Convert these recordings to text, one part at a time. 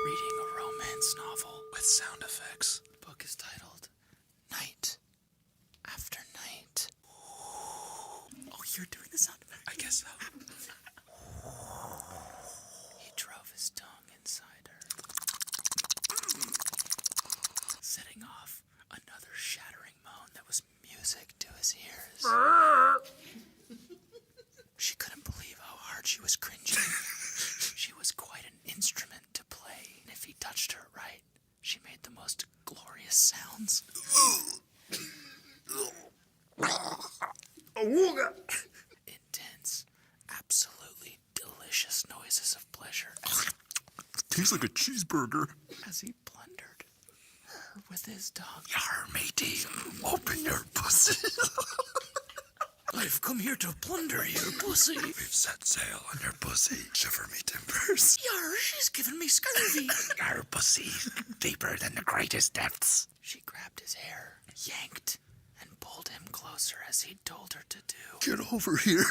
reading a romance novel with sound effects. The book is titled Night After Night. Oh, you're doing the sound effect? I guess so. He drove his tongue inside her, setting off another shattering moan that was music to his ears. She couldn't believe how hard she was cringing. She was quite an instrument to play, and if he touched her right, she made the most glorious sounds. Intense, absolutely delicious noises of pleasure. Tastes like a cheeseburger. As he plundered her with his tongue. Yar, matey, open your pussy. I've come here to plunder your pussy. We've set sail on your pussy. Shiver me timbers. Yar, she's given me scurvy. Your pussy, deeper than the greatest depths. She grabbed his hair, yanked, and pulled him closer as he told her to do. Get over here.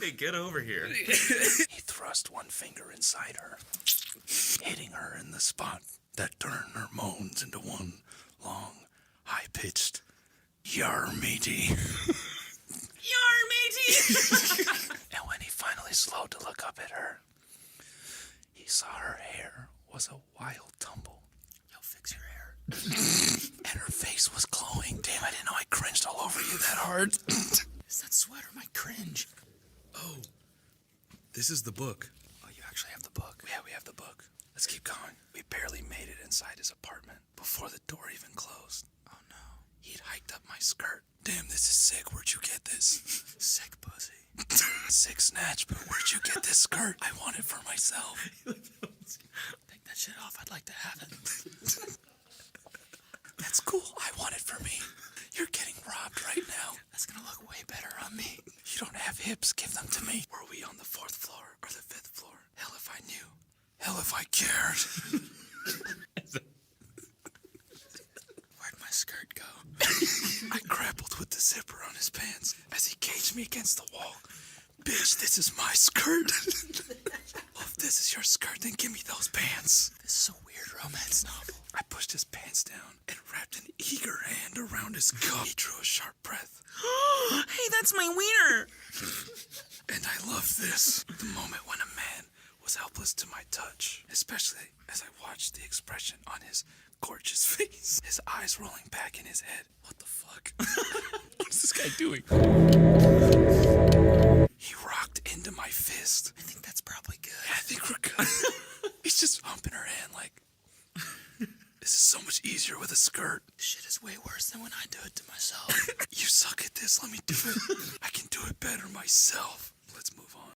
Hey, get over here. He thrust one finger inside her, hitting her in the spot that turned her moans into one long, high-pitched yar, matey. Yar, matey! And when he finally slowed to look up at her, he saw her hair was a wild tumble. Yo, fix your hair. And her face was glowing. Damn, I didn't know I cringed all over you that hard. Is that sweater my cringe? Oh, this is the book. Oh, you actually have the book? Yeah, we have the book. Let's keep going. We barely made it inside his apartment before the door even closed. Oh, no. He'd hiked up my skirt. Damn, this is sick. Where'd you get this? Sick pussy. Sick snatch, but where'd you get this skirt? I want it for myself. Take that shit off. I'd like to have it. That's cool. I want it for me. You're getting robbed right now. That's gonna look way better on me. You don't have hips. Give them to me. Were we on the 4th floor or the 5th floor? Hell if I knew. Hell if I cared. Where'd my skirt go? I grappled with the zipper on his pants as he caged me against the wall. Bitch, this is my skirt. Well, if this is your skirt, then give me those pants. This is a weird romance novel. I pushed his pants down and wrapped an eager hand around his cup. He drew a sharp breath. Hey, that's my wiener! And I love this. The moment when a man was helpless to my touch, especially as I watched the expression on his gorgeous face, his eyes rolling back in his head. What the fuck? What is this guy doing? He rocked into my fist. I think that's probably good. Yeah, I think we're good. He's just humping her hand like, this is so much easier with a skirt. This shit is way worse than when I do it to myself. You suck at this, let me do it. I can do it better myself. Let's move on.